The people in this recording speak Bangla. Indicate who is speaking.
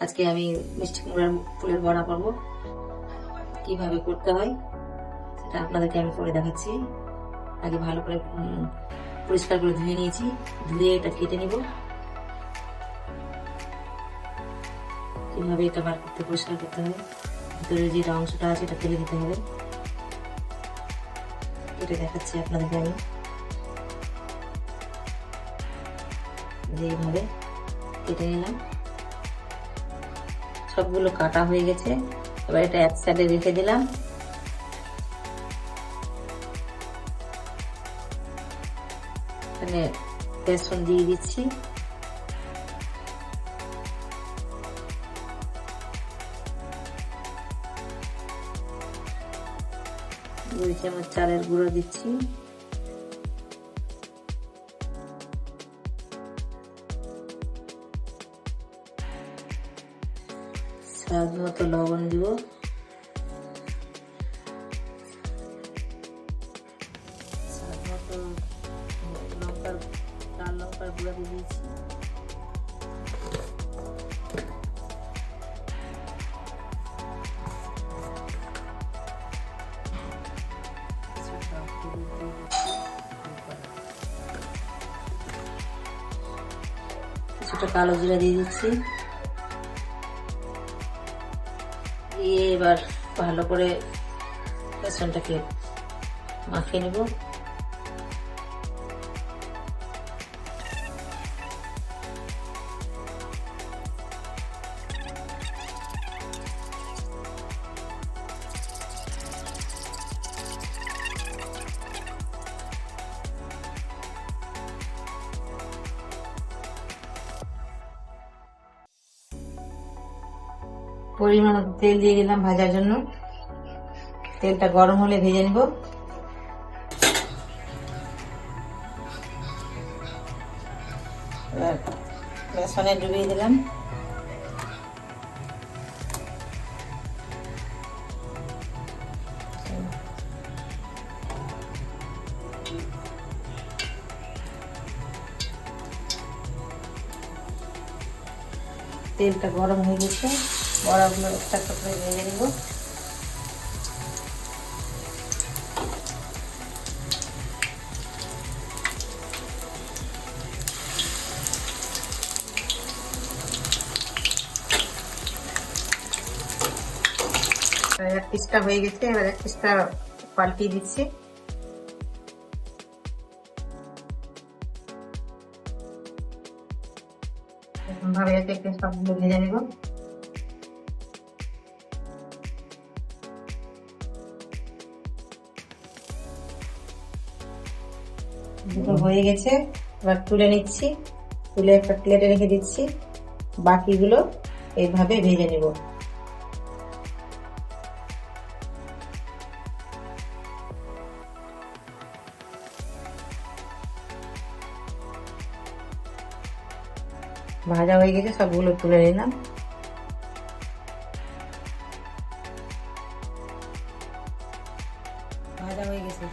Speaker 1: আজকে আমি মিষ্টি কুমড়ার ফুলের বড়া করবো। কিভাবে করতে হয় সেটা আপনাদেরকে আমি করে দেখাচ্ছি। আগে ভালো করে পরিষ্কার করে ধুয়ে নিয়েছি, ধুয়ে এটা কেটে নিব। কিভাবে এটা বার করতে পরিষ্কার করতে হবে, ভিতরে যে অংশটা আছে এটা ফেলে দিতে হবে। কেটে দেখাচ্ছি আপনাদেরকে আমি, এইভাবে কেটে নিলাম। সবগুলো কাটা হয়ে গেছে। এবার এটা এক সাইডে রেখে দিলাম। এখানে বেসন দিয়ে দিচ্ছি, দুই চামচ চালের গুঁড়ো দিচ্ছি, স্বাদ মতো লবণ দিব, স্বাদ মতো লাল লঙ্কার গুঁড়া দিয়ে দিয়েছি, কিছুটা কালো জিরা দিয়ে দিচ্ছি। দিয়ে এবার ভালো করে বেসনটাকে মাখিয়ে নেব। পরিমাণ মতো তেল দিয়ে দিলাম ভাজার জন্য। তেলটা গরম হলে ভেজে নেব। এবার বেসনে ডুবিয়ে দিলাম। তেলটা গরম হয়ে গেছে, বড়াগুলো একটা একটা করে ভেজে নেব। এক পিসটা হয়ে গেছে, এবার এক পিসটা পাল্টিয়ে দিচ্ছি। এরকম ভাবে এক এক সবগুলো ভেজে নেব। দুটো হয়ে গেছে, এবার তুলে নিচ্ছি। তুলে একটা প্লেটে রেখে দিচ্ছি। বাকিগুলো এইভাবে ভেজে নেব। ভাজা হয়ে গেছে, সবগুলো তুলে নিলাম। ভাজা হয়ে গেছে,